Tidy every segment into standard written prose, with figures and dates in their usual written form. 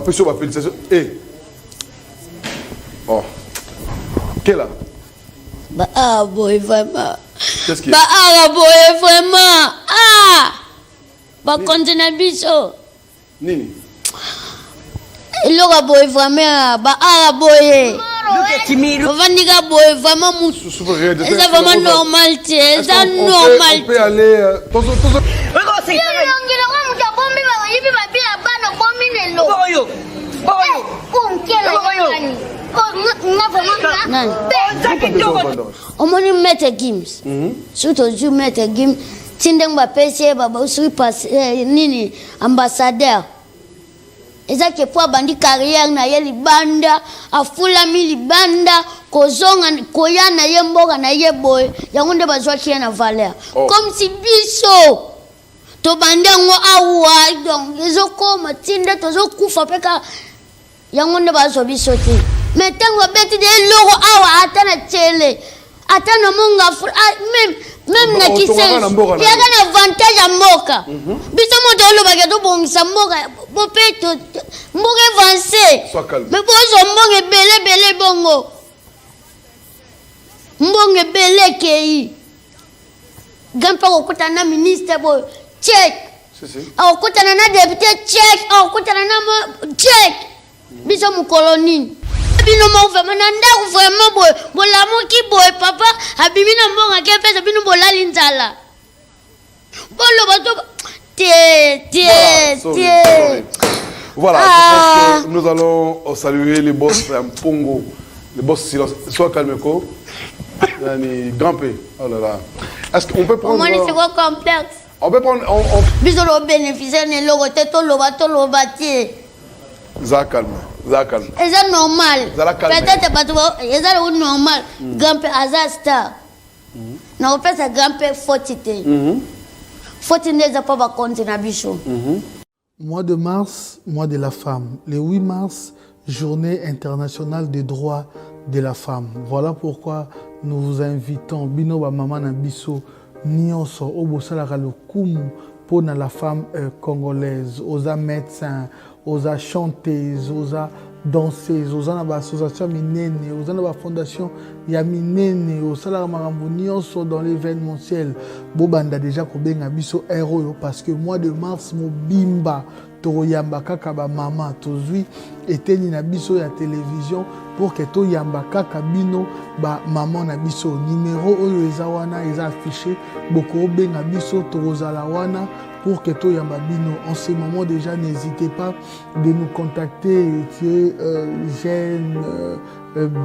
Félicitations, ma félicitation. Eh. Oh. Quelle là? Bah ah boy vraiment. Qu'est-ce qui est? Bah ah boy vraiment. Ah. Bah continue biso. Nini. Iloga boy vraiment. Bah ah boy. Vandiga boy vraiment mou. C'est vraiment normal c'est. C'est normal. On peut aller. Omoni mette Gims. Surtout tu mette Gims. Tindeng ba PC ba usuri passe nini ambassadeur. Eza ke po bandi carrière na ye libanda, afula mi libanda, kozonga koya na ye mboka na ye boy. Yango nde bazwa ki na valeur. Comme si biso to bandango awa donc ezokoma tinde tozokufa peka yango nde bazwa biso te. Metango beti de logo awa atana tele atana monga même na kisensi yaka na avantage ya mboka biso moto oloba ke tobongisa mboka bopeto mboka avance mais bozo mbongo ebele bongo mbongo ebele kei gampa kokutana na ministre boy check akokutana na député check akokutana na check biso mukolo nini bino mo vraiment na ndako vraiment boy bolamuki boy papa abimi na mbonga ke pesa bino bolali nzala bolo bato Voilà, je pense que nous allons saluer les boss Mpongo, les boss silence. Sois calme, ko. Grand P. Oh là là. Est-ce qu'on peut prendre... c'est quoi complexe? On peut prendre... Biso lo bénéficiaire ne lo teto lo bati. Ça calme. Et ça normal. Peut-être pas toi, et ça normal. Grand P Azar star. Na opé ça grand P fotité. Fotité n'est pas compter na biso. Mois de mars, mois de la femme. Le 8 mars, journée internationale des droits de la femme. Voilà pourquoi nous vous invitons, bino ba mama na biso, nyonso obosalaka lokumu pour la femme congolaise, aux médecins, aux chanteuses, aux danseuses, aux associations minene, aux fondations ya minene, aux salaramambo nyonso dans l'événementiel. Bobanda déjà kobenga biso héros parce que mois de mars mobimba toyamba kaka ba mama tozui eteni na biso ya télévision pour que toyamba kaka bino ba maman na biso numéro oyo eza wana eza affiché boko benga biso tozala wana pour que toyamba bino. En ce moment déjà n'hésitez pas de nous contacter, Jeanne,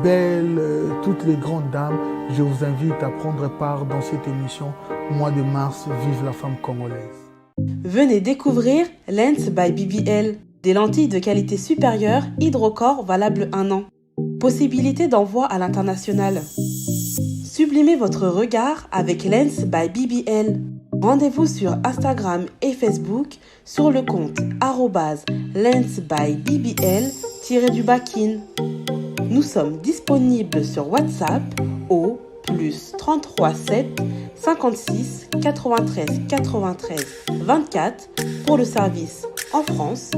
Belle, toutes les grandes dames. Je vous invite à prendre part dans cette émission mois de mars, vive la femme congolaise. Venez découvrir Lens by BBL, des lentilles de qualité supérieure, hydrocore valable 1 an. Possibilité d'envoi à l'international. Sublimez votre regard avec Lens by BBL. Rendez-vous sur Instagram et Facebook sur le compte @lensbybbl_in. Nous sommes disponibles sur WhatsApp au +33 7 56 93 93 24 pour le service en France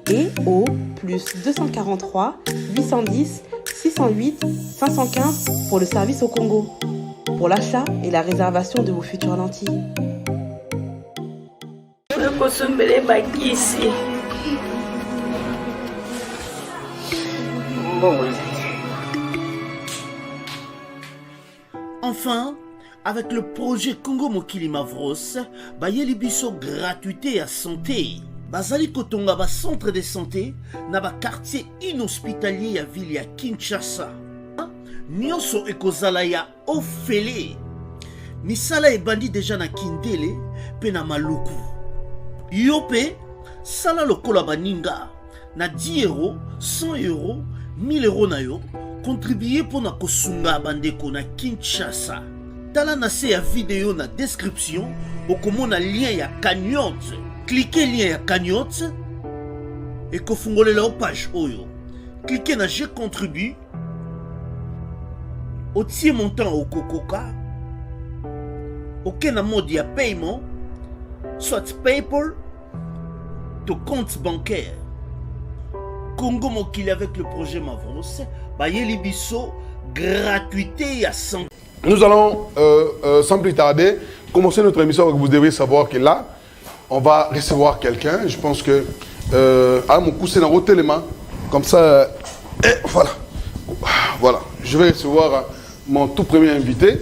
et au +243 810 608 515 pour le service au Congo. Pour l'achat et la réservation de vos futures lentilles. Enfin, avec le projet Congo Mokili Mavros, bayeli biso gratuité à santé. Bazali kotonga ba centre de santé na ba quartier inhospitalier ya ville ya Kinshasa. Nyonso ekozala ya ofele. Misala ebandi déjà na Kindele pe na Maluku. Yope sala lokola baninga na 10 euros, 100 euros, 1000 euros na yo. Contribuer pour na kosunga bandeko na Kinshasa. Tala na se ya vidéo na description okomona lien ya cagnotte. Cliquez lien ya cagnotte et kofungolela la page oyo. Cliquez na je contribue. Otie montant au Kokoka. Aucun mode de paiement, soit PayPal, ton compte bancaire. Congo Mokili avec le projet Mavros, Bayeli Bisso, gratuité à 100. Nous allons, sans plus tarder, commencer notre émission. Vous devez savoir que là, on va recevoir quelqu'un. Je pense que à mon coup, c'est dans votre élément. Comme ça, et voilà. Voilà. Je vais recevoir mon tout premier invité.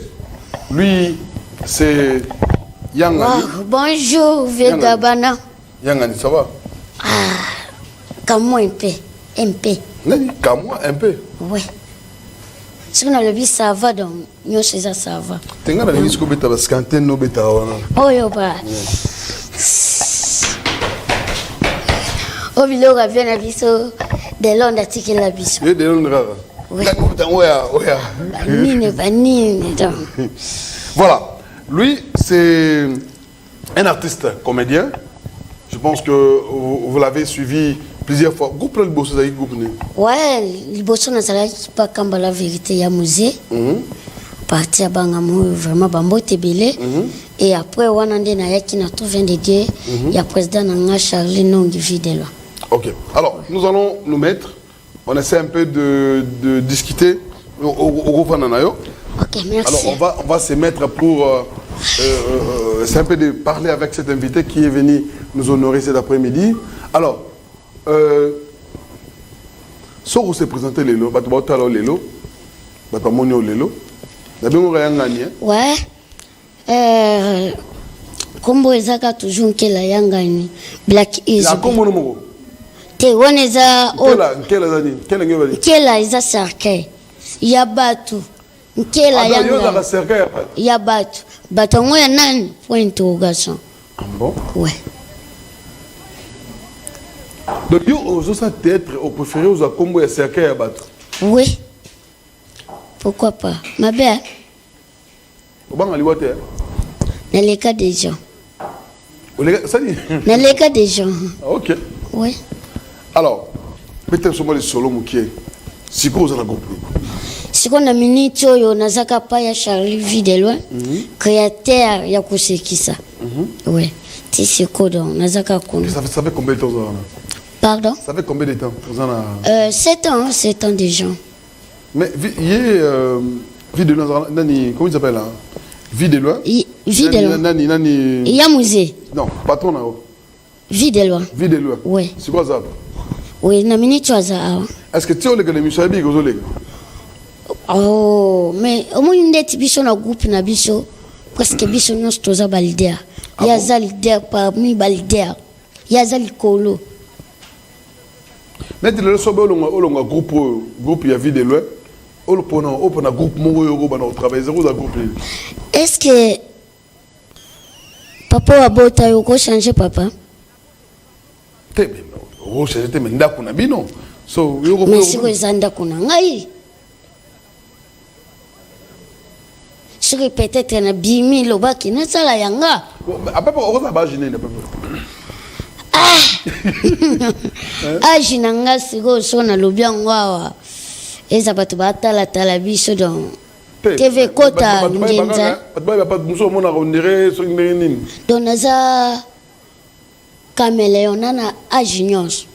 Lui, c'est Yangani. Wow, bonjour, Vegabana. Yangani, ça va? Comme moi, un peu. Comme moi, un peu. Oui. Si on a le vie, ça va, donc, nous, c'est ça, ça va. Tu as dit que tu as scanté nos bêta. Oh, yo, bah. Au milieu, on a bien avisé de l'onde à tirer la biso. Oui, de l'onde rare. Oui. Voilà. Lui, c'est un artiste comédien. Je pense que vous l'avez suivi plusieurs fois. Groupe le bosso d'ailleurs groupe né. Ouais, le bosso n'a pas comme la vérité ya musée. Parti à Bangamou vraiment bambo tebele. Et après on a des naïa qui n'a trouvé des dieux. Il y a président Nanga Charlie Nongi Videlo. Ok. Alors nous allons nous mettre. On essaie un peu de discuter au Rofananayo. Ok, merci. Alors on va se mettre pour c'est un peu de parler avec cet invité qui est venu nous honorer cet après-midi. Alors, si vous se présentez Lelo, vous avez Lelo, vous avez Lelo, vous avez ouais. Kombo ezaka toujours que la yangani Black Easy. La kombo numéro. Te woneza Quelle eza cercueil. Yabatu. Nkela yanga. Yabatu. Batongo ya nani? Point d'interrogation. Ah bon? Ouais. Donc, vous avez théâtre, vous préférez vous combo et cercueil à battre? Oui. Pourquoi pas? Ma belle. Vous avez dit dans les cas des gens. Dans les cas des gens. Ok. Oui. Alors, peut-être que le solo moukier. Si vous avez compris. Si on a minute yo nazaka pa ya Charlie Videlo, créateur ya kusekisa. Oui. Si c'est quoi donc nazaka kono. Ça fait combien de temps vous avez? Pardon? Ça fait combien de temps vous en avez? 7 ans déjà. Mais il y a Videlo nani comment il s'appelle là? Videlo. Videlo. Nani. Il y a musée. Non, patron là. Videlo. Videlo. Oui. C'est quoi ça? Oui, na minute za. Est-ce que tu as les émissions avec vous? Oh, mais au moins ndeti biso na groupe na biso presque biso nyonso toza ba leader. Ya za leader parmi ba leader. Ya za likolo. Mais le sobe olonga groupe ya Videlo. Opona groupe moko yo ba na travailler zéro za groupe. Est-ce que papa wa bota yo ko changer papa? Tebe o changer te menda kuna bino. So yo ko mais siko ezanda kuna ngai. Siko peut-être na bimi lobaki na sala yanga. Après on va imaginer le peuple. Ajinanga siko sona lobiangwa. Eza batu batala tala biso donc. TV kota ngenza. Pas de muso mona on dirait so nini. Donaza caméléon na ajignos.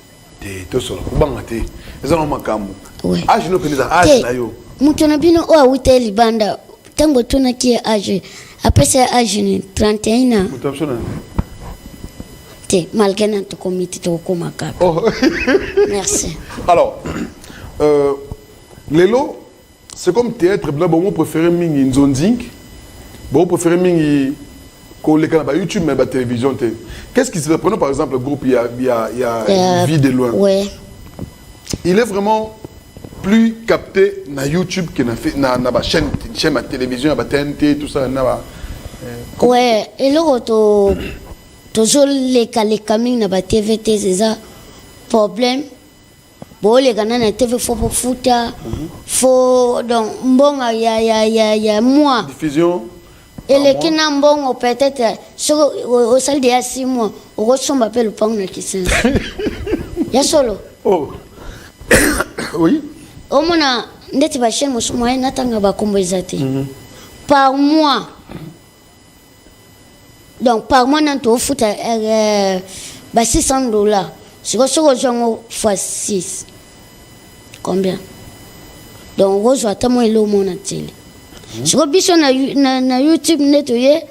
Te to so banga te. Eza no makambo. Oui. Ajino peneza aj na yo. Mutu na bino o awite libanda. Tango tuna ki age. Après c'est age 31 ans. Mutu absolument. Te malgré notre comité to komaka. Oh. Merci. Alors Lelo, c'est comme théâtre, bon, préféré mingi nzonzing, bon, préféré mingi koleka na YouTube mais la télévision. Qu'est-ce qui se fait? Prenons par exemple le groupe il y a Vie de loin. Ouais. Il est vraiment plus capté na YouTube que na ba chaîne à télévision, à TNT, tout ça na ba. Ouais, et là toujours les camins na ba TVT c'est ça problème. Bon les gars na TV faut pour fouta faut donc mbonga ya moi diffusion et les qui n'a mbongo peut-être sur au salle de 6 mois au ressemble appelle le pain na kisense ya solo oh oui au mona ndeti ba chaîne mo moyen natanga ba komboza te par mois donc par mois na to fouta ba $600 si vous avez fois 6 Combien? Donc, Rose, attends-moi, il est au monde entier. Je rebiche na YouTube, nettoyer.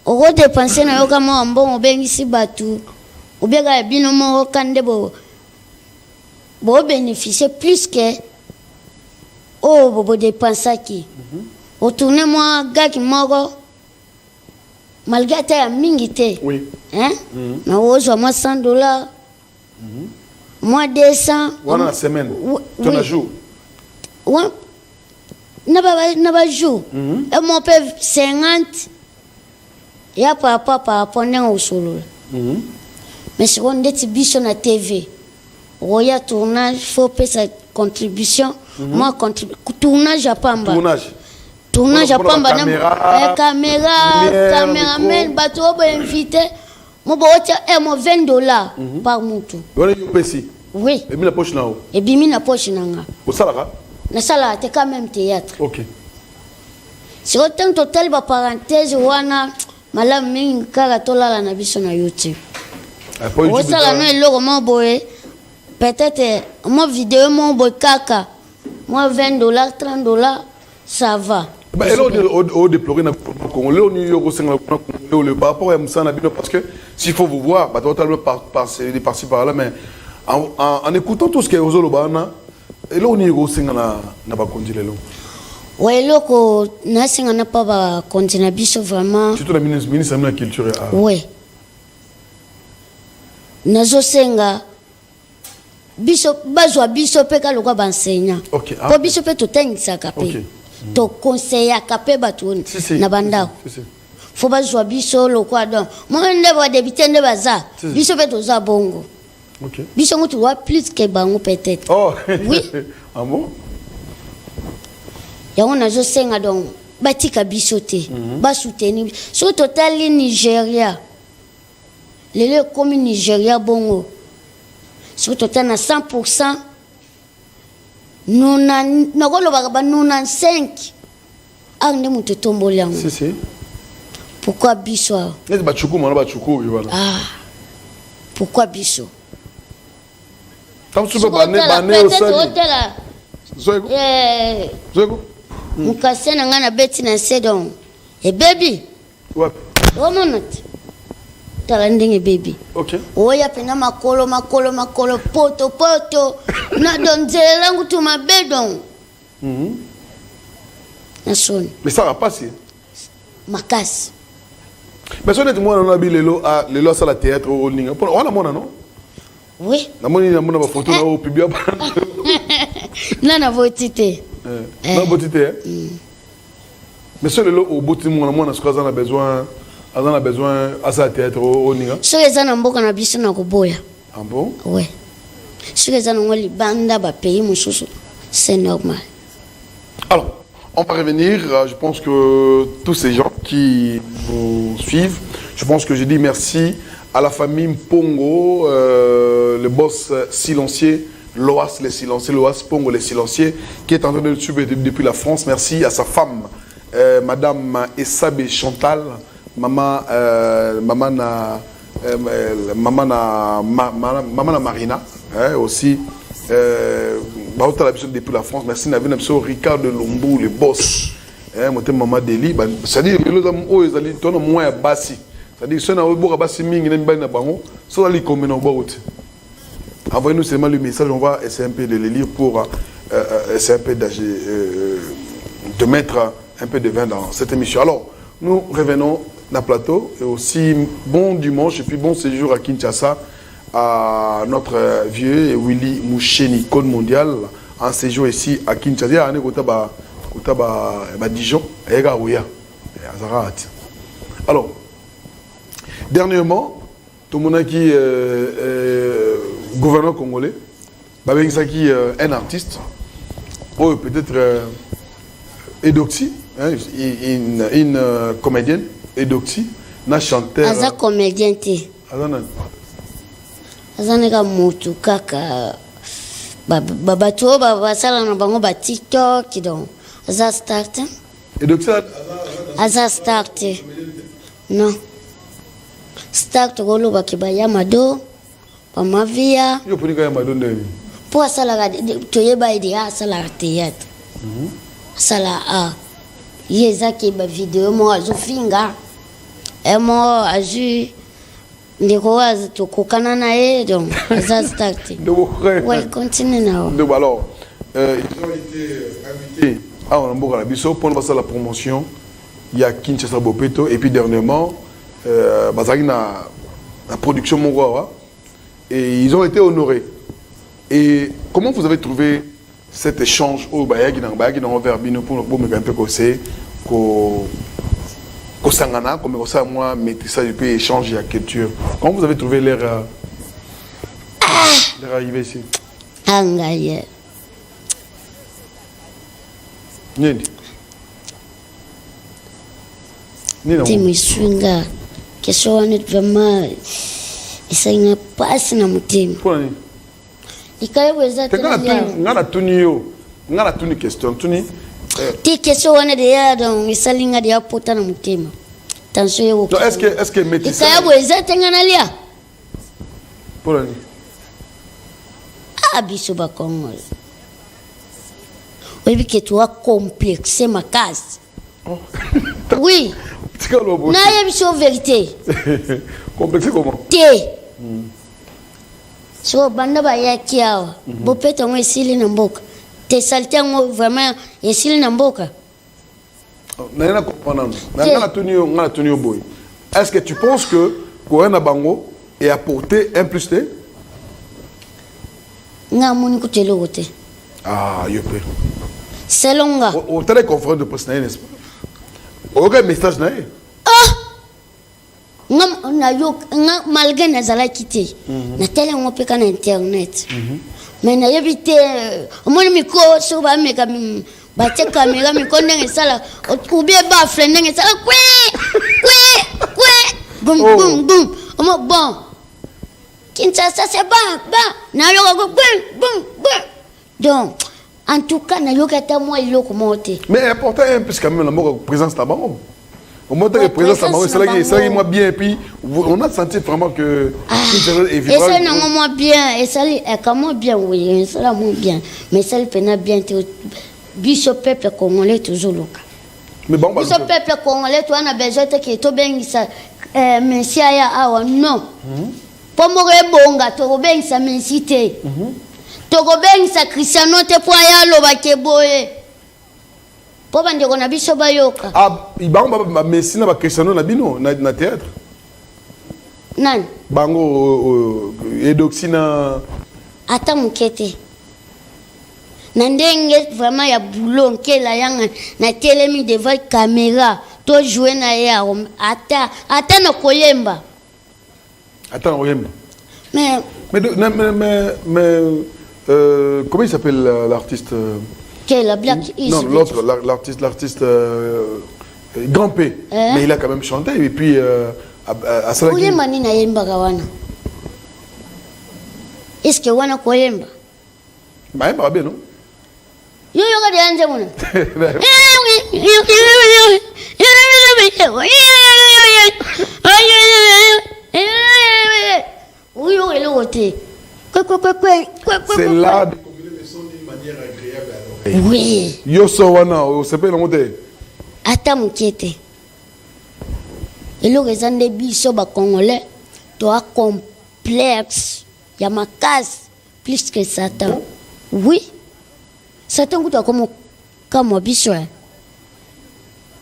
On va dépenser na yoka mo bon, on bien ici batou. Ou bien ga bino mo kande bo. Bo bénéficier plus que bo dépenser qui. Au tourner moi gars qui moro. Malgré ta mingité. Oui. Hein? Na Rose moi $100. Moi 200. Voilà la semaine. Tu as jour. Ouais. N'a jour. Et mon père 50. Et après pendant au solo. Mais si on est bicho na TV. Roya tournage, faut payer sa contribution. Moi tournage à Pamba. Tournage à Pamba. Caméraman, bateau invité. Moi $20 par moto. Oui. Et bien la poche là. Et bien la poche là. Au salaire. Na sala te quand même théâtre. OK. Si autant total ba parenthèse wana malam mingi kala tolala na biso na YouTube. Au sala no eloko mo boye. Peut-être moi vidéo mon boy kaka. Moi $20, $30 ça va. Bah et là on déplorer na Congo. Là on y au Sénégal le par rapport à Moussa Bino parce que s'il faut vous voir, bah totalement par-ci par-là mais en écoutant tout ce qui est aux Olobana. Et là, on est au Sénégal, on va continuer. Oui, là, on n'a pas continué vraiment. Surtout la ministre de la Culture. Oui. Nazo senga biso bazwa biso pe ka lokwa bansenya. OK. Po biso pe to tengisa kape. To conseiller kape batuni na bandao. Faut bazwa biso lokwa don. Mo ndebo débuter ndebo baza. Biso pe to za bongo. OK. Biso tu vois plus que bango peut-être. Oh. Oui. Ah bon? Ya on nazo senga donc batika biso te. Ba soutenir sur total Nigeria. Les comme Nigeria bongo. Sur total na 100%. Nous na nakolo ba 95. Ande mutu tomboli yango. Si. Pourquoi biso? N'est pas chuku mana ba chuku voilà. Ah. Pourquoi biso? Quand tu peux baner au sol. Zoego. Mukase na ngana beti na sedon. E baby. Ouais. Womonot. Tala ndenge baby. OK. Oya pena makolo poto. Na donzela langu tu mabedon. Na soni. Mais ça va passer. Makasi. Mais si on est moi on a vu le ça la théâtre au Ninga. On a mon non? Oui. Na mona photo na au public. Na votité. Na votité. Mais sur le au bout on a ce qu'on a besoin à ça théâtre au Ninga. So ezana mboka na biso na koboya. Ah bon? Oui. So ezana ngoli banda ba pays mususu. C'est normal. Alors, on va revenir. Je pense que tous ces gens qui vous suivent, je pense que je dis merci à la famille Mpongo, le boss silencieux, Loas les silencieux, Loas Pongo les silencieux, qui est en train de suivre depuis la France. Merci à sa femme, Madame Essabe Chantal, Maman Marina, aussi. Depuis la France, merci Navin Ricard de Lombou, le boss. Maman Deli, c'est-à-dire que les hommes, ils ont moins bassi. C'est-à-dire que si on a un bassi, ils ont un peu envoyez-nous seulement le message, on va essayer un peu de le lire pour essayer un peu de mettre un peu de vin dans cette émission. Alors, nous revenons dans le plateau et aussi bon dimanche et puis bon séjour à Kinshasa à notre vieux Willy Moucheni, Code mondial, en séjour ici à Kinshasa. Dijon, alors, dernièrement, tout le monde qui gouverneur congolais, un artiste, ou peut-être Edoxy, une comédienne, Edoxy, un chanteur. Aza comédien te. Azaneka mutu kaka babatu basala na bango ba TikTok donc aza start. Edoxy aza start. Non. Start golo bakibaya mado pamavia. Yo punika ya mado ndeni. pour ça la toyeba ide ça la théâtre ça la yeza ke ba vidéo mo azofinga e mo aju ndiko wazi tukukana na yeye donc ça start ouais continue now donc alors ils ont été invités à Onamboka la biso pour passer la promotion il y a Kinshasa Bopeto et puis dernièrement bazaki na la production Mongoa et ils ont été honorés. Et comment vous avez trouvé cet échange au Bayagi dans Verbino pour me un peu causer qu'au Sangana comme ça moi métissage et puis échange et culture. Comment vous avez trouvé leur arrivée ici? Angaye. Nini? Timi swinga kesho wane vraiment isa ina passe na mutima. Pour nini? Ikayeweza tena ngana tunio ngana tuni question tuni ti question wane de ya donc isalinga de apota na mutima. Tension yo. Donc est-ce que métissage ikayeweza tengana lia? Pour nini? Biso ba Congo. Oui, que tu as complexé ma case. Oui. Na ya biso vérité. Complexé comment? Té. So banda ba ya kiawa. Bopeto ngo esili na mboka. Te salté ngo vraiment esili na mboka. Na comprendre. Na tunio boy. Est-ce que tu penses que Koena Bango est apporté un plus T? Nga moni kutelo wote. Ah, yo pe. Selonga. Au télé conférence de presse n'est-ce pas? Aucun message n'a eu. Nga malgré nazala quitté. Na télé on peut kana internet. Mais na yebité mon micro so ba meka ba te caméra mi konne sala ou bien ba flende sala boum boum boum. Bon. Kinshasa c'est ba na yo go boum boum. Donc en tout cas na yo kata moi iloko monter. Mais important un peu quand même la présence là-bas. Au moment où la présence là-bas, c'est là moi bien et puis on a senti vraiment que et ça non moi bien et ça est comment bien oui, ça là moi bien. Mais ça le pena bien biso peuple congolais toujours local. Mais bon biso peuple congolais toi na besoin que to bengisa mensia ya awa non. Pomore bonga to bengisa mensité. To bengisa Cristiano te po ya loba ke boye. Po bande ko na biso bayoka. Bango ba Messi na ba Cristiano na bino na théâtre. Nan? Bango edoxina ata mukete. Na ndenge vraiment ya boulot nkela yanga na telemi devant caméra to jouer na ya ata na koyemba. Ata na koyemba. Mais comment il s'appelle l'artiste la Black non, l'autre, l'artiste Grand P. Mais il a quand même chanté. Et puis, à cela qui... Est-ce que wana koyemba? Bah, il bien, non? Yo yo ga anje mona. C'est là de combiner les sons d'une manière agréable à l'oreille. Oui. Yo so wana, o sepe na mote. Ata mukete. Elo rezande biso ba congolais to a complexe ya makasi plus que Satan. Oui. Satan kuto comme biso.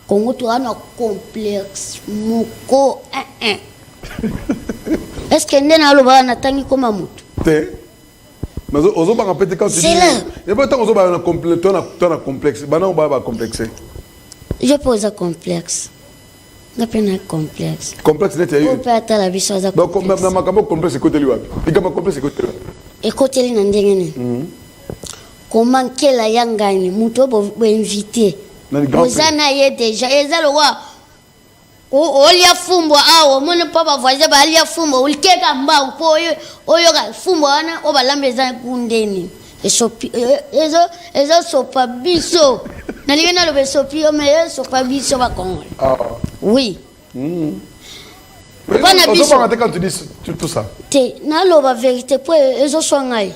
Congo to a complexe moko Est-ce que ndena loba na tangi koma mutu? Mais aux autres, quand tu dis, il n'y a pas tant de complexe. On va complexer. Je pose un complexe. Je n'ai pas complexe. Complexe, c'est eu. On peut attendre la vie sur la complexe. Donc, je complexe, c'est côté lui. Et comment complexe, c'est côté lui. Et côté lui, n'en comment qu'elle a gagné, Mouto va inviter. Vous en avez déjà. Et ça, le roi. Olia fumbo awo mone papa voisin ba alia fumbo ulikeka mbao po oyo ga fumbo ana oba lambeza kundeni ezo sopa biso na lingena lo besopi o me sopa biso ba Congo. Oui. Bana biso quand tu dis tout ça. Te na lo ba vérité po ezo swangai.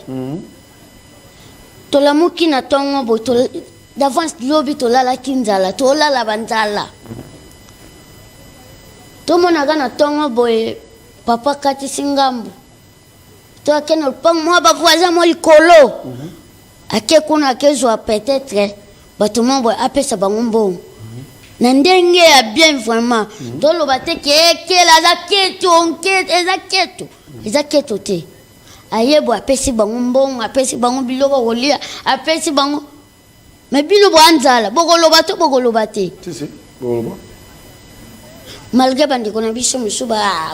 tolamuki na tongo bo d'avance lobi tolala kinzala tolala banzala tomonaka na tongo boye papa katisi ngambo to akena lupang mwa bavoisin mo likolo ake kuna akezwa peut-être bato mo boye apesa bango mbongo na ndenge ya bien vraiment toloba te kekela eza keto te ayebo apesi bango mbongo apesi bango biloko kolia apesi bango mais bino boanzala bokoloba te si bokoloba malgré bandeko na biso mosusu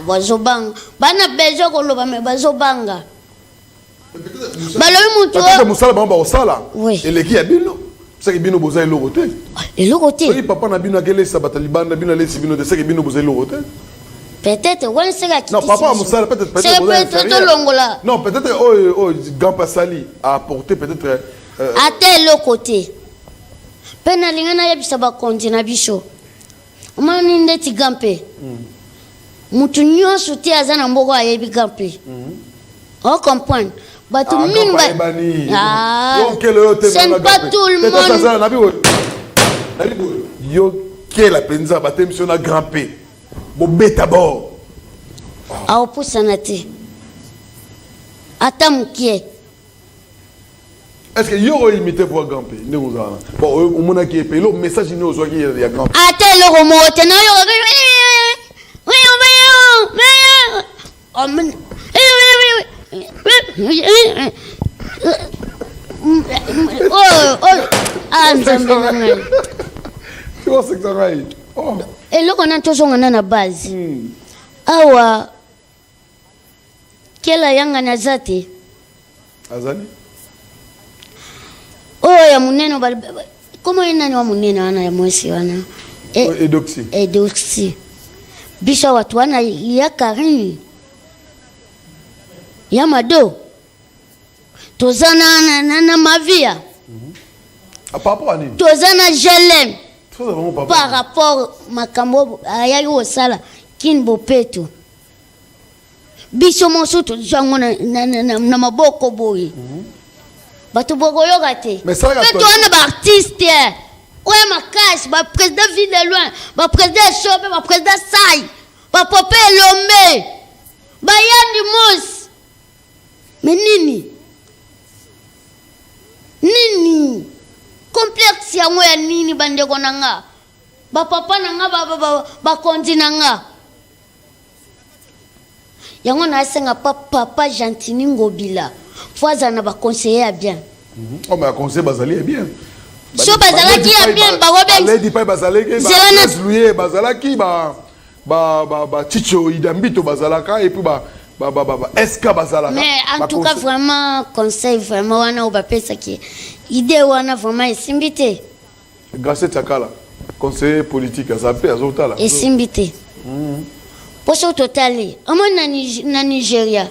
bazobanga bana besoin koloba me bazobanga balobi mutu mosala bango bakosala eleki ya bino seki bino boza eloko te soki papa na bino akelesa bato libanda bino alesi bino te seki bino boza eloko te peut-être wana seki akitisi non papa mosala peut-être tolongola non peut-être oyo grand pasali a apporté peut-être ata eloko te mpe nalinga nayebisa bakonzi na biso omani ndeti gampe mutu nyonso te aza na mboko ayebi gampe ocomprendre bato mingi c'est pas tout le monde yokela mpenza batemisio na grand p bobeta bord aopusana te ata mokie. Est-ce que yo imité pour grand p ndenge ozala bon omonaki epe lo message ni ozwaki ya grand p ata eloko moko te nayo eloko na tozongana na base awa kela yanga na zate azali ya munene komo ina ni wa munene wana ya mwesi wana edoxy bisha watu wana ya karini ya mado tozana na mavia tozana gelem par rapport makambo ayaki osala kini bopeto biso mosusu tozango na maboko boye bato bokoyoka te mpe towana baartiste oyo makasi baprésident ville de loin baprésident esobe baprésident sai bapope elombe bayandi mosi me nini complexe yango ya nini bandeko na nga bapapa na nga bakonzi na nga yango nasenga papa Gentini Ngobila fo azala na baconseiller ya bien mais conseiller bazali ya bien so bazalaki ya bien baledi pa bazalaki bazalaki bazalaki ba chicho idambito bazalaka et puis eska bazalaka mais en tout cas vraiment conseil vraiment wana obapesa ki idée wana vraiment esimbi te grâce Tchakala conseiller politique azape azotala esimbi te poso totali amoni na Nigeria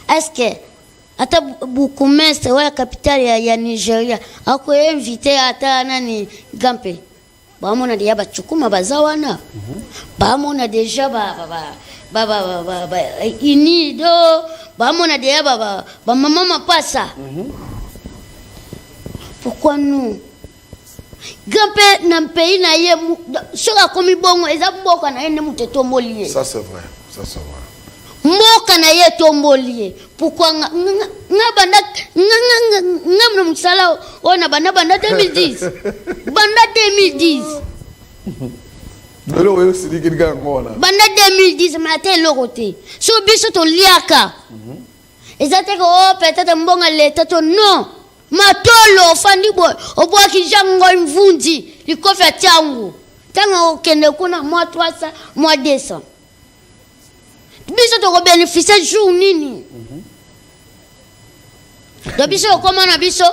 est-ce que ata bukumestre wala capitale ya Nigeria ako invité ata nani gampe bamona dia bachukuma bazawana bamona deja inido bamona dia mama mapasa pourquoi nous gampe na pays na ye soka komi bongo eza boka na ene muteto molie ça c'est vrai mboka na ye tombolier pourquoi nga na musala ona banda 2010 Dolo yo sidiki nga ngona banda 2010 matin lokote so biso to liaka ezate ko peut-être mbonga leta to non matolo fandi boy obwaki jango mvundi likofi atangu tanga okende kuna mois 300 mois 200 biso to bénéficier jour nini do biso comment na biso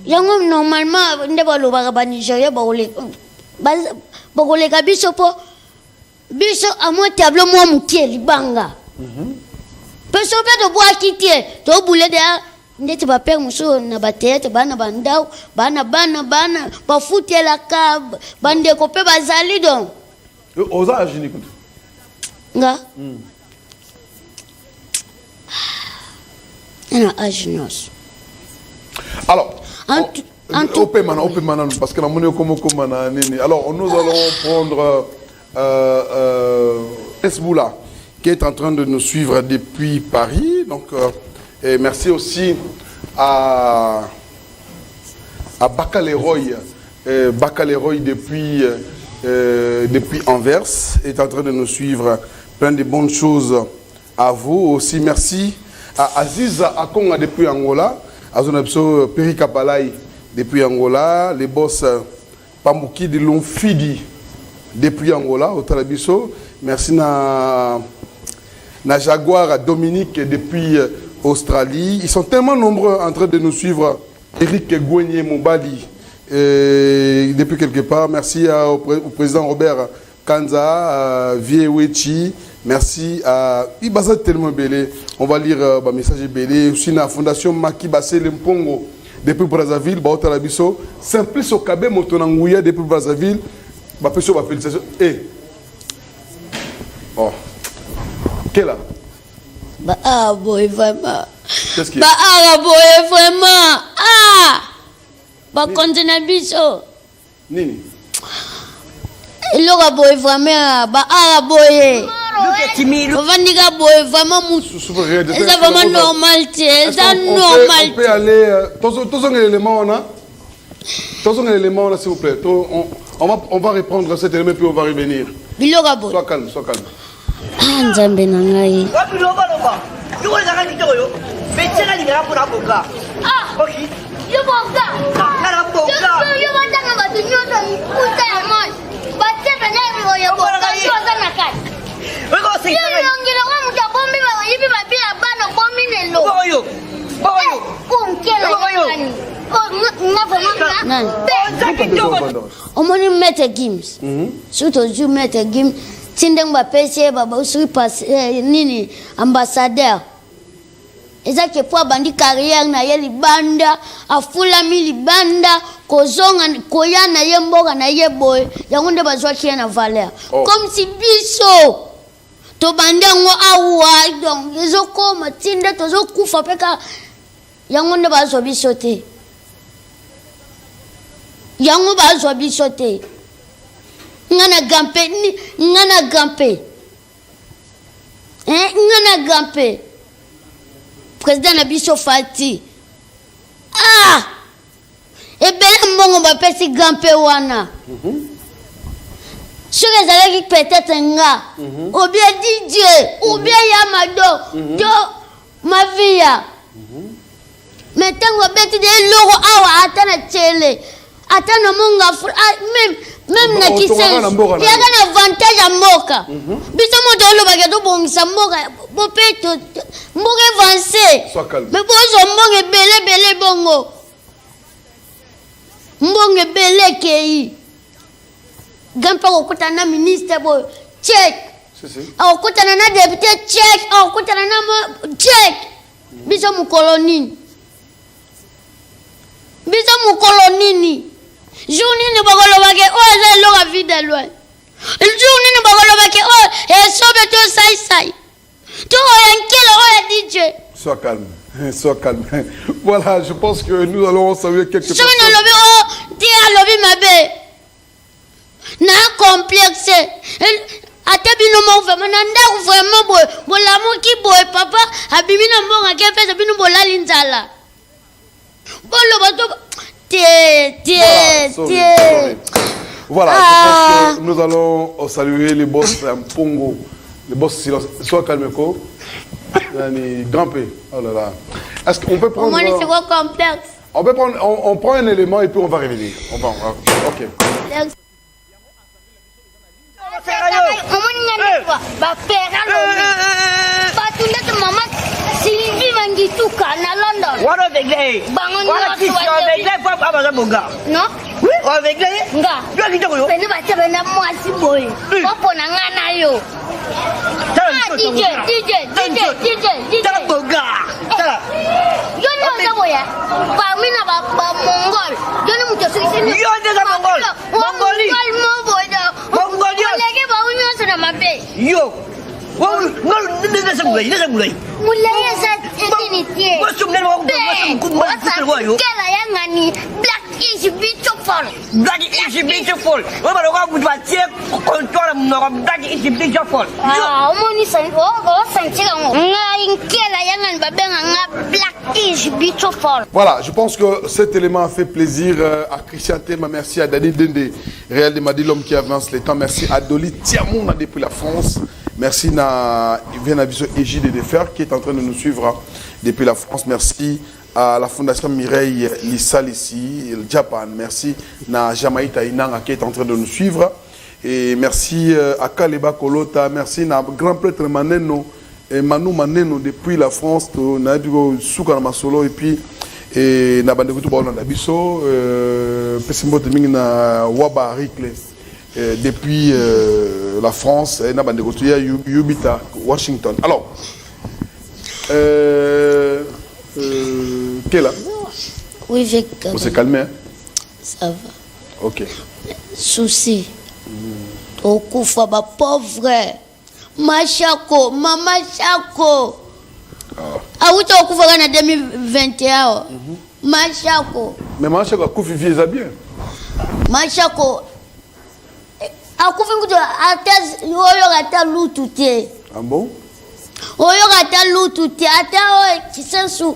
yango normalement ndeba lo ba Nigeria ba ka biso po biso a mo tableau mo mukie libanga peso pe to boa kitie to bule de ndeti ba père muso na ba tete bana bandao bana ba futela ka bande ko pe bazali donc oza ajini kutu nga ina ajinos alors parce que la monnaie alors nous allons prendre Esboula qui est en train de nous suivre depuis Paris. Donc et merci aussi à Bacaleroy depuis Anvers est en train de nous suivre. Plein de bonnes choses à vous aussi. Merci à Aziza Akonga depuis Angola, à Zonapso Perikapalai depuis Angola, les boss Pambuki de Lomfidi depuis Angola, au Talabiso. Merci na Jaguar Dominique depuis Australie. Ils sont tellement nombreux en train de nous suivre. Eric Gouenier Mobali depuis quelque part. Merci au président Robert Kanza, Viewechi. Merci à Ibaza tellement belé. On va lire le message belé. Aussi la fondation Maki Bassé Lempongo depuis Brazzaville, Baota Labiso. Simplice Okabe Motonangouya depuis Brazzaville. Ma félicitations. Oh. Quelle là? Bah boy vraiment. Qu'est-ce qu'il y a? Bah boy vraiment. Bah continue biso. Nini. Il aura boy vraiment. Bah boy. Vandiga boy vraiment moussou. C'est vraiment normal, c'est normal. On peut aller. Tous un élément on a. Tous un élément là s'il vous plaît. On va reprendre cet élément puis on va revenir. Biloga boy. Sois calme, sois calme. Nzambe na ngai. Yo boga. Kala boga. Yo wanda na batu nyoto ikuta ya moi. Bache bana yo boga. Yo sana kai. Weko sing. Yo ngilo wa muta bombi ba yibi ba bila bana bombi nelo. Boyo. Boyo. Kunkela yani. Omoni Maître Gims. Surtout du Maître Gims. Tindeng ba PC baba usuri pas nini ambassadeur. Eza ke po bandi carrière na ye libanda afula mi libanda kozonga koyana ye mboga na ye boy yango nde bazwa kia na valeur comme si biso to bandango awa donc ezo koma tinde tozo kufa peka yango nde bazwa biso te yango bazwa biso te ngana gampe président Nabiso Fati. Ebele mbongo bapesi gampe wana. Sur les allées peut-être nga. Ou bien DJ, ou bien Yamado, yo Mavia. Maintenant on beti de loro awa atana tele. Atana monga même na kisen. Il y a un avantage à Moka. Biso mo dolo bagedo bongisa Moka. Bopeto mboge avancé. Mais bozo mbonge belé bongo. Mbonge belé kei. Gampa okuta na ministre bo check. Okuta na député check. Okuta na check. Biso mu kolonini. Journée ne bagolo bage o za lo ga vida loin. Journée ne bagolo bage o e sobe to sai. Tu DJ. Sois calme, sois calme. Voilà, je pense que nous allons saluer quelques personnes. Na complexe. Atabino mo vraiment vraiment boy la mo ki boy papa abimina mbonga ke pesa bino bolali nzala. Bolo bato Voilà, je pense que nous allons saluer les boss Pongo. Les boss silence. Sois calme, quoi. Grand P. Oh là là. Est-ce qu'on peut prendre... c'est quoi complexe? On peut prendre... On prend un élément et puis on va revenir. On va... Ok. Sylvie Mangituka na London. What of the day? What is your day for Abazabuga? No? Or the day? Nga. You are going to Peni bacha na mwasi boy. Popo na ngana yo. DJ. Tabuga. Yo ni oza boya. Ba mina ba Mongol. Yo ni muto sisi ni. Yo ni Mongol. Mongoli. Mongol mo boy da. Mongolian. Lege ba unyo sana mabe. Yo. Black is beautiful. Black is beautiful. Voilà, je pense que cet élément a fait plaisir à Christian Tema. Merci à Dani Dende, Réal de Madi, l'homme qui avance les temps. Merci à Dolly Tiamouna depuis la France. Merci à Vision Égide de Fer qui est en train de nous suivre depuis la France. Merci à la Fondation Mireille Lissal ici, le Japan. Merci à Jamaïta Inanga qui est en train de nous suivre. Et merci à Kaleba Kolota. Merci à grand prêtre Maneno et Manu Maneno depuis la France. On a du Soukana Masolo et puis na Bandekutu Baolanda Bisso. Pessimbo Teming na Waba Rikle depuis la France. Et na Bandekutu Yubita Washington. Alors. Qu'est là? Oui, j'ai calmé. On s'est calmé, hein? Ça va. Ok. Souci. Au coup, ma pauvre. Machako, Mama Chako. Ah oui, tu as couvert en 2021. Machako. Mais Machako a couvert vieille bien. Machako. A couvert à thèse, il y a l'outil. Ah bon? Oyo kata lutu ti ata o kisensu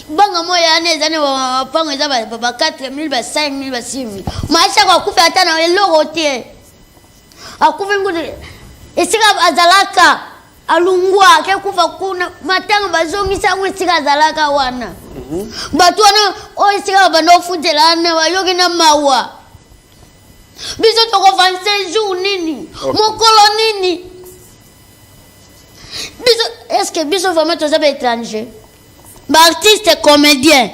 banga moya ne zane ba pango za ba 4000 ba 5000 ba 6000 maisha kwa kufa ata na eloko tie akufa ngude esika azalaka alungwa ke kufa kuna matanga bazongisa ngwe esika azalaka wana batu wana o esika ba no futela na ba yogi na mawa biso to ko 25 jours nini mokolo nini. Est-ce que Biso vraiment tous les étrangers? Artiste et comédien,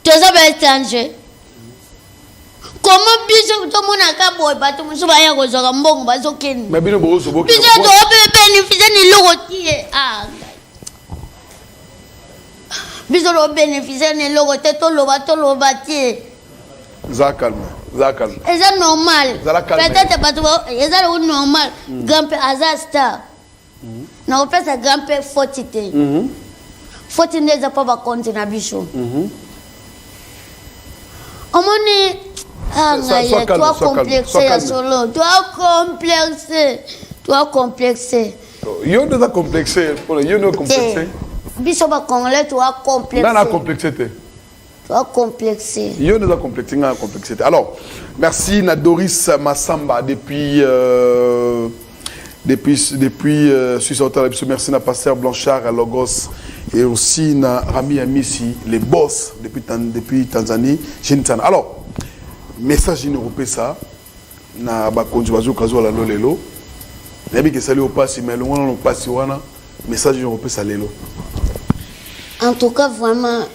tous les étrangers. Comment Biso tout le monde a capable de battre mon souverain aux orambons, bazoken? Mais bien bon, c'est bon. Biso doit bénéficier de l'eau. Ah. Biso doit bénéficier de l'eau. Tout l'eau bâti. Ça calme, ça calme. Et c'est normal. Peut-être pas tout. C'est normal. Grand-père Azasta. Na opesa grand-père Fotite. Fotite n'est pas compte na bicho. Omoni toi complexé à solo, toi complexé. Yo ne pas complexé, yo ne complexé. Bicho ba congolais toi complexé. Dans la complexité. Toi complexé. Yo ne pas complexé, na complexité. Alors, merci na Doris Massamba depuis Suisse Auto. Merci à Pasteur Blanchard à Logos et aussi à Rami Amissi, les boss depuis Tanzanie. Alors, message européen ça, na bakonzi bazo kazo la lelo. Nabi que salut au passé mais loin on passe wana message européen ça lelo. En tout cas vraiment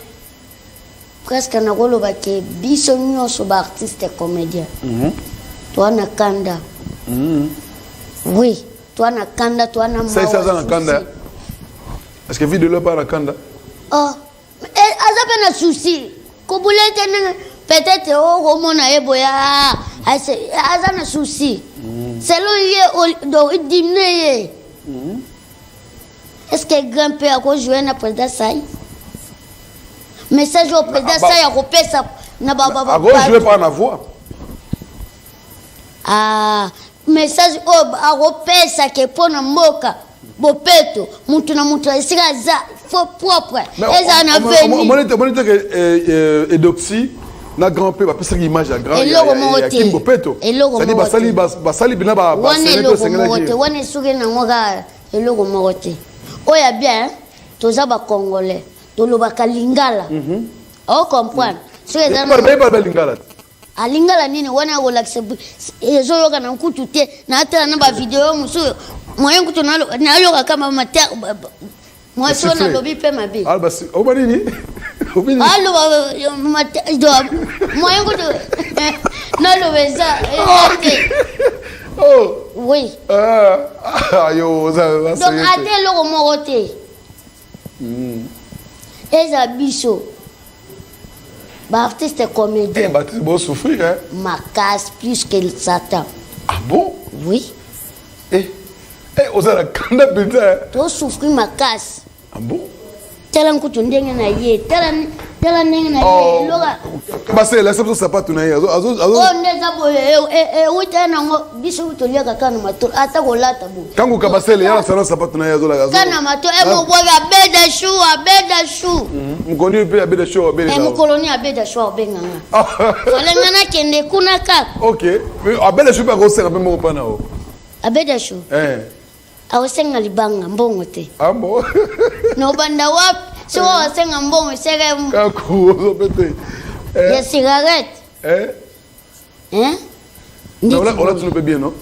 presque na rolo ba ke biso nyonso ba artiste comédien. Toi na kanda. Oui. Toi na kanda, toi na mawa. Ça na kanda. Est-ce que vidéo là pas na kanda? Oh, azape na souci. Kobulete peut-être au mona eboya. Aza na souci. Selon ye do diminuer. Est-ce que grand-père a joué na président Sai? Message au président Sai a repesa na baba. A joué pas na voix. Ah, message a repesa ke pona mboka bopeto mutu na mutu esika za fo propre eza na veni monite que edoxy na grand-père ba pesa image à grand ya Kimbo Peto ça dit basali bina ba wane suge na ngoka eloko mokote oya bien toza ba congolais tolobaka lingala o comprendre suge za ba lingala alingala nini wana go l'accept ezo yoka na nkutu te na hata na ba video musu moyen kutu na yoka kama mata moi so na lobi pe mabe albasi o banini obini allo mata do moyen kutu na lobeza oh oui ayo ça donc ate loko mokote eza biso bah, artiste et comédien. Baptiste bon souffrir hein. Ma casse plus que Satan. Ah bon? Oui. Eh, on a la canda putain. To souffrir ma casse. Ah bon? Tela nkutu ndenge na ye. Tela ndenge na ye. Loga. Bah c'est la seule ça pas tout naïe. Oh neza boye uta nango biso utolia kakana mato ata kolata bo. Kangu kabasele ya sana ça pas tout naïe azola. Kana mato mo boya abeda chou. Mkoni pe abeda chou abeda. Mkoloni abeda chou benganga. Olengana kende kuna ka. OK. Abeda chou pas grosse rapé mo pana o. Abeda chou. Awosenga libanga mbongo te. Ah bon? No banda wapi? So awosenga mbongo sege. Kaku zo pete. Ya cigarette. Non là on tu le bien non?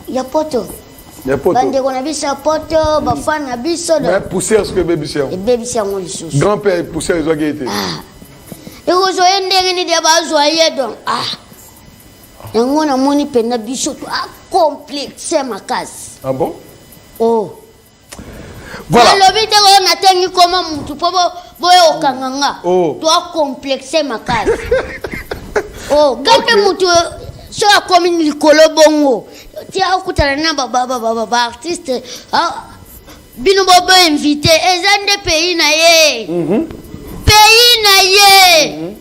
Ya poto. Ya poto. Bande kona bisa poto, bafana biso da. Mais poussière ce que baby sia. E baby sia ngoli susu. Grand-père poussière ils ont gagné. Ah. E ko zo endenge ni de bazo ayedo. Ah. Yango na moni pena biso to a complexe makasi. Ah bon? Oh. Voilà. Le but est na tengi koma mutu po boyo kanganga. Oh. To a complexe makasi. Oh, gape mutu so a komi likolo bongo. Ti a kutana na baba artiste. Ah. Bino bobo invité ezande pays na ye. Pays na ye.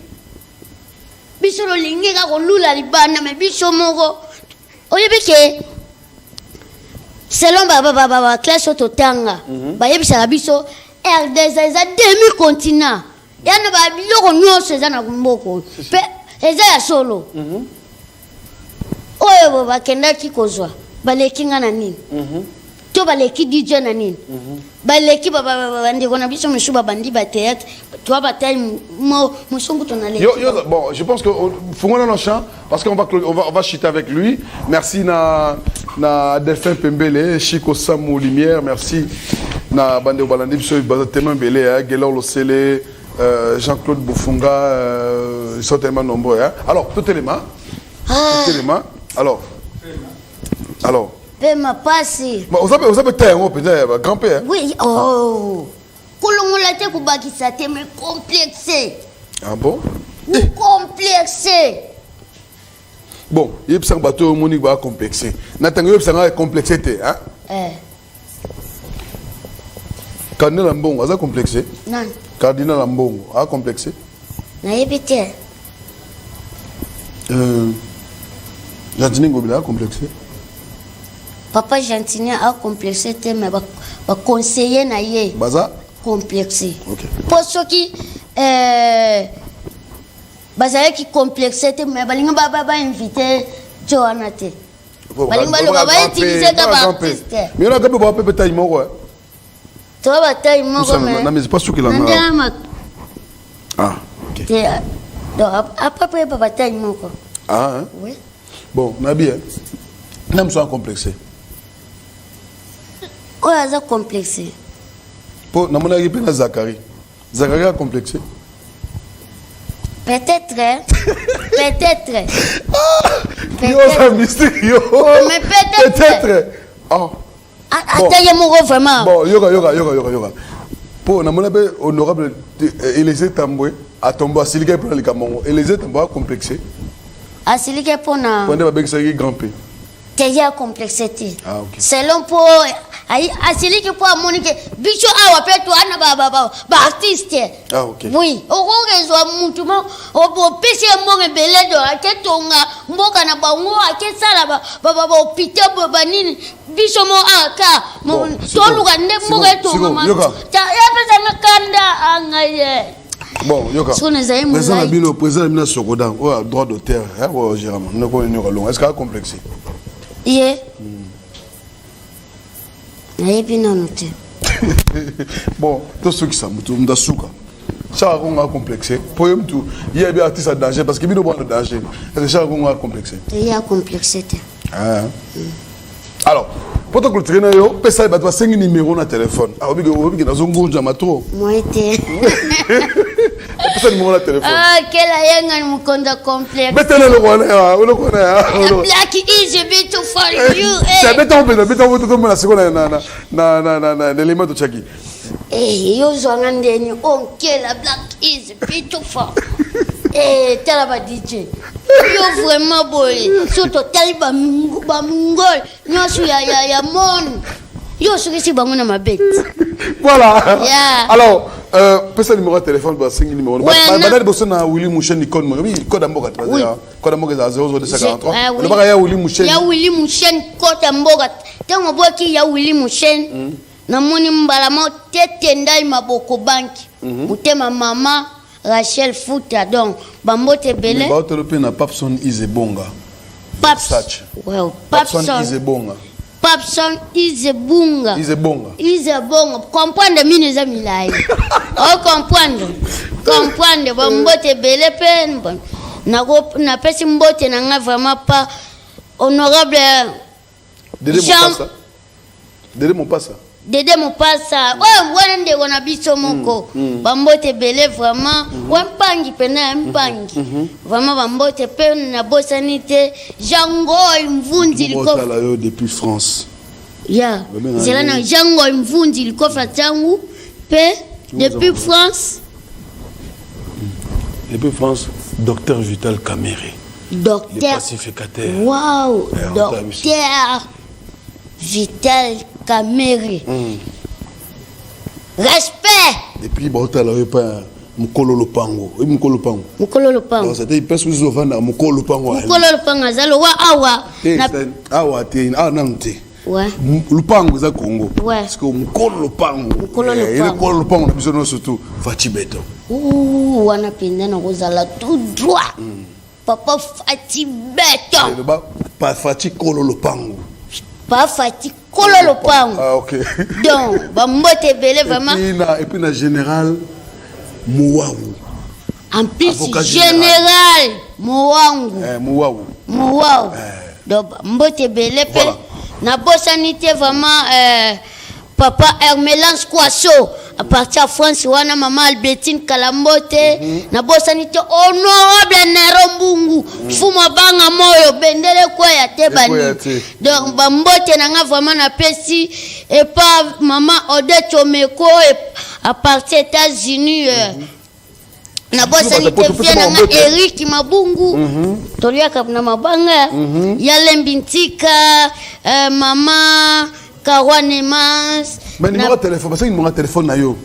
Biso lo lingi ka ko lula libana me biso moko. Oyebike selon baba classe ototanga bayebisa biso RDZ eza demi continent yana ba biloko nyonso eza na mboko pe eza ya solo oyo bakendaki kozwa baleki nga na nini to baleki DJ na nini baleki bandeko na biso mosusu babandi ba théâtre toi bataille mosongo tonale. Bon, je pense que Fungona no champ parce qu'on va chuter avec lui. Merci na Delphin Pembele, Chico Samou Lumière, merci na bande balandi biso tellement belé hein, Gelor Losele, Jean-Claude Boufunga, ils sont tellement nombreux hein. Alors, tout élément. Alors. Pema passi. Bon, vous avez peut-être grand-père. Oui, oh. Kolongola te kubakisa te mais complexé. Ah bon? Complexé. Bon, il y a un bateau qui est complexé. Nathalie, il y a un complexité. Cardinal Lambon, il a complexé. Non. Cardinal Lambon, il a complexé. Non, il y a Gentini Gobila a complexé. Papa Gentini a complexé, mais il conseiller na ye. Baza? Complexé. Ok. Pour ceux qui bazale qui complexé, mais balinga baba invité Johanna te. Balinga baba utiliser comme artiste. Mais on a quand même peut-être mort. Toi bataille mort mais. Non mais c'est pas sûr qu'il en a. Ah. OK. Donc après papa bataille mort. Ah hein? Oui. Bon, Nabi, nous sommes complexés. Oh, elle a complexé. Pour nous avons eu Zachary. Zachary a complexé. Peut-être. Peut-être. C'est un mystérieux. Mais peut-être. Oh. Attends, mon vraiment. Bon, yoga. Pour nous avons eu honorable Élysée Tamboué à tomber à Silika pour le Cameroun. Élysée Tamboué a complexé. À Silika pour na. Pendant avec ça grand P. Déjà complexité. Ah ok. Selon pour asili qui pour monique bicho awa pe to ana ba artiste. Ah ok. Oui, okokezwa muntu mo opesi mbonge belé do aketonga mboka na bango akesala ba opite ba nini bicho mo aka to luka nde mboka etonga ma. Ta yapesa ngakanda angaye. Bon, yoka. Président Bino Sokodan, droit d'auteur, hein, Jérôme. Nous connaissons long. Est-ce qu'il a complexé? Yeah. Bon, tout ce qui s'est dit, souka. Ça a complexé. Pour eux, il y a des artistes à danger parce qu'ils ont danger. Est-ce que ça a complexé? Il y a complexé. Alors, pour te clôturer, il y a 5 numéros dans le téléphone. Alors, il y a un zongo jamatro. Moi, j'étais. Ah, quel ayenga mukonda complexe. Mais le connaît. Black is a bit too for you. C'est béton, la seconde na l'élément de Chaki. Eh, yo zwangandeni on quel black is a bit too for. Eh, tell about DJ. Yo vraiment boy. Surtout tali ba mungol. Nyosu ya mon. Yo suis bango na ma bête. Voilà. Yeah. Alors, pesa numéro de téléphone ba singi numéro. Badali bosso na Willy Mouchen icône mo. Oui, code amboka trazer. Code amboka za 00243. Le baka ya Willy Mouchen. Ya Willy Mouchen code amboka. Tango boki ya Willy Mouchen. Na moni mbala mo tete ndai maboko banki. Mutema mama Rachel Fouta donc bambote belé. Ba otolope na Papson Izebonga. Papsach. Wow, Papson Izebonga. Papson Izebunga. Izebonga. Izebonga. Comprendre mine za milai. Oh comprendre. Comprendre bambote belé pen bon. Na pesi mbote na nga vraiment pas honorable. Dede mon passa. Dede Mopasa. Ouais, wende wana biso moko. Bambote belé vraiment. Ouais mpangi pena mpangi. Vraiment bambote pe na bosanité. Jango mvunzi liko. Bota yo depuis France. Yeah. Zela na Jango mvunzi liko fatangu pe depuis France. Depuis France, docteur Vital Caméré. Docteur. Le pacificateur. Wow. Docteur Vital Caméré. Respect. Depuis Bota la pas Mukolo Lopango. Oui, Mukolo Pango. Mukolo Lopango. C'était parce que vous avez Mukolo Lopango. Mukolo Lopango azalo wa awa. Awa te, nante. Ouais. Lupango za Congo. Ouais. Parce que Mukolo Lopango. Mukolo Lopango. Et Mukolo Lopango na biso surtout Fatibeto. Ouh, wana penda na kozala tout droit. Papa Fatibeto. Pas Fati Kolo Lopango. Pas Fati Kolo Lopango. Ah ok. Donc, bambote belé vraiment. Et puis na général Mouaou. En plus général Mouaou. Mouaou. Mouaou. Donc mbote belé pe na bosanité vraiment papa Hermelance Kwaso à partir de France wana maman Albertine Kalambote na bosanité honorable Nerombungu fuma banga moyo bendele kwa ya tebani donc bambote nanga vraiment na pesi et pas maman Odette Omeko à partir des États-Unis na bosanité vient na Eric Mabungu toliaka na mabanga ya Lembintika mama Kawane Mas. Mais numéro de téléphone, parce que numéro de téléphone na yo.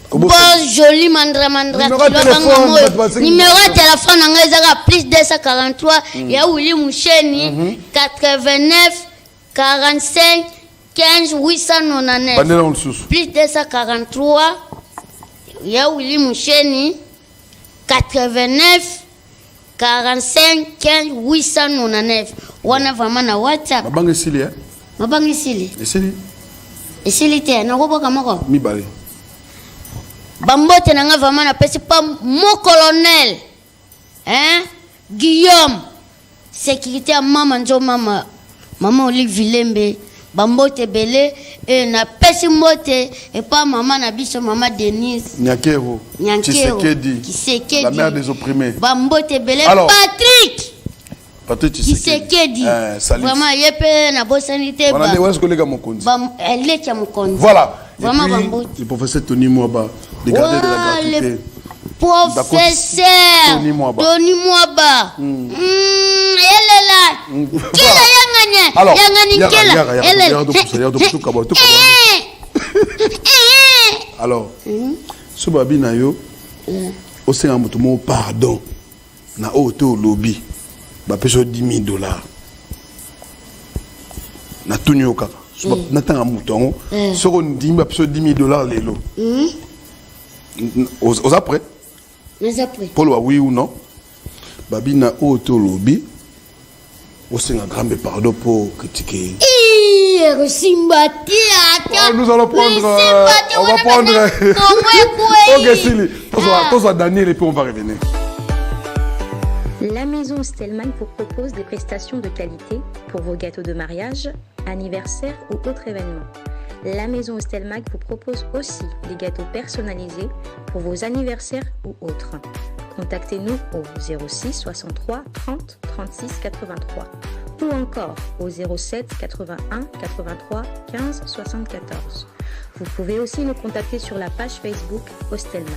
Bon joli mandra. Numéro de téléphone na nga plus 243 ya Willy Moucheni 89 45 15 899. Bandela on sous. Plus 243 ya Willy Moucheni 89 45 15 899. Wana vraiment na WhatsApp. Mabanga sili Mabanga sili. Sili te na koboka moko. Mi bale. Bambote nanga vraiment na pesi pas mon colonel. Hein? Guillaume. Sécurité à maman njo mama. Maman Olive Vilembe. Bambote belé et na pesi mbote et pas maman na biso maman Denise. Nyakero. Kisekedi. La mère des opprimés. Bambote belé Patrick. Patrick Tshisekedi. Vraiment yepe na bosanité ba. Voilà, est-ce que les gars m'ont elle est à mon compte. Voilà. Vraiment bambote. Le professeur Tony Mwaba de garder de la gratuité. Professeur Tony Mwaba. Elle est là. Kila yanganya. Alors, ce babi na yo, au sein de mon pardon, na auto lobby, ba peso $10,000. Na tunyo kaka. Na tanga mouton. Soko ndimi ba peso $10,000 lelo. Aux après. Les après. Pour le oui ou non. Babi na auto lobby. Au sein de grand pardon pour critiquer. Nous allons prendre. On va prendre. Ok, Sili. Toi, Daniel, et puis on va revenir. La maison Stelmach vous propose des prestations de qualité pour vos gâteaux de mariage, anniversaire ou autres événements. La maison Stelmach vous propose aussi des gâteaux personnalisés pour vos anniversaires ou autres. Contactez-nous au 06 63 30 36 83 ou encore au 07 81 83 15 74. Vous pouvez aussi nous contacter sur la page Facebook Stelmach.